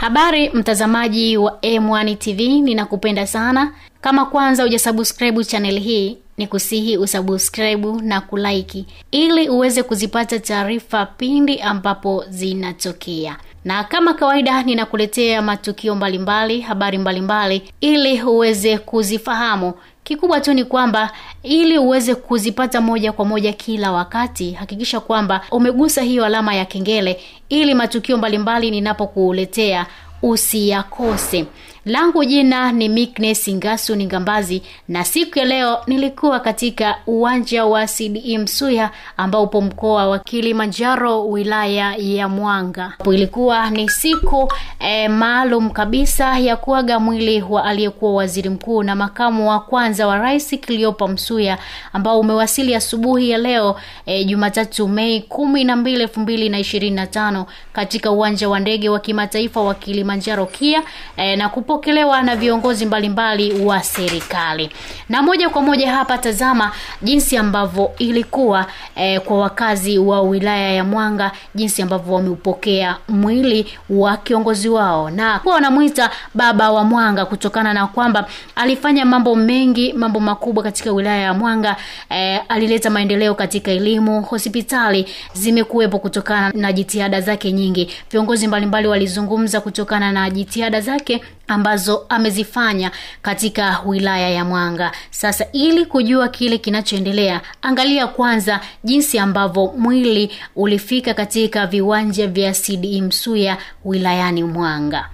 Habari mtazamaji wa M1 TV, ninakupenda sana. Kama kwanza hujasubscribe channel hii, nikusihi usubscribe na kulike ili uweze kuzipata taarifa pindi ambapo zinatokea. Na kama kawaida ninakuletea matukio mbalimbali, habari mbalimbali ili uweze kuzifahamu. Kikubwa tu ni kwamba ili uweze kuzipata moja kwa moja kila wakati, hakikisha kwamba umegusa hiyo alama ya kengele ili matukio mbalimbali ninapokuletea usiyakose. Langu jina ni Meekness Ngasu Ningambazi, na siku ya leo nilikuwa katika uwanja wa CDE Msuya ambao upo mkoa wa Kilimanjaro, wilaya ya Mwanga. Ilikuwa ni siku maalum kabisa ya kuaga mwili wa aliyekuwa waziri mkuu na makamu wa kwanza wa rais Cleopa Msuya, ambao umewasili asubuhi ya leo Jumatatu Mei 12, 2025 katika uwanja wa ndege wa kimataifa wa Kilimanjaro KIA na kupokelewa na viongozi mbalimbali wa serikali. Na moja kwa moja hapa tazama jinsi ambavyo ilikuwa kwa wakazi wa wilaya ya Mwanga, jinsi ambavyo wameupokea mwili wa kiongozi wao, na kwa wanamuita baba wa Mwanga kutokana na kwamba alifanya mambo mengi, mambo makubwa katika wilaya ya Mwanga. Alileta maendeleo katika elimu, hospitali zimekuwepo kutokana na jitihada zake nyingi. Viongozi mbalimbali walizungumza kutokana na jitihada zake ambazo amezifanya katika wilaya ya Mwanga. Sasa ili kujua kile kinachoendelea, angalia kwanza jinsi ambavyo mwili ulifika katika viwanja vya CDE Msuya wilayani Mwanga.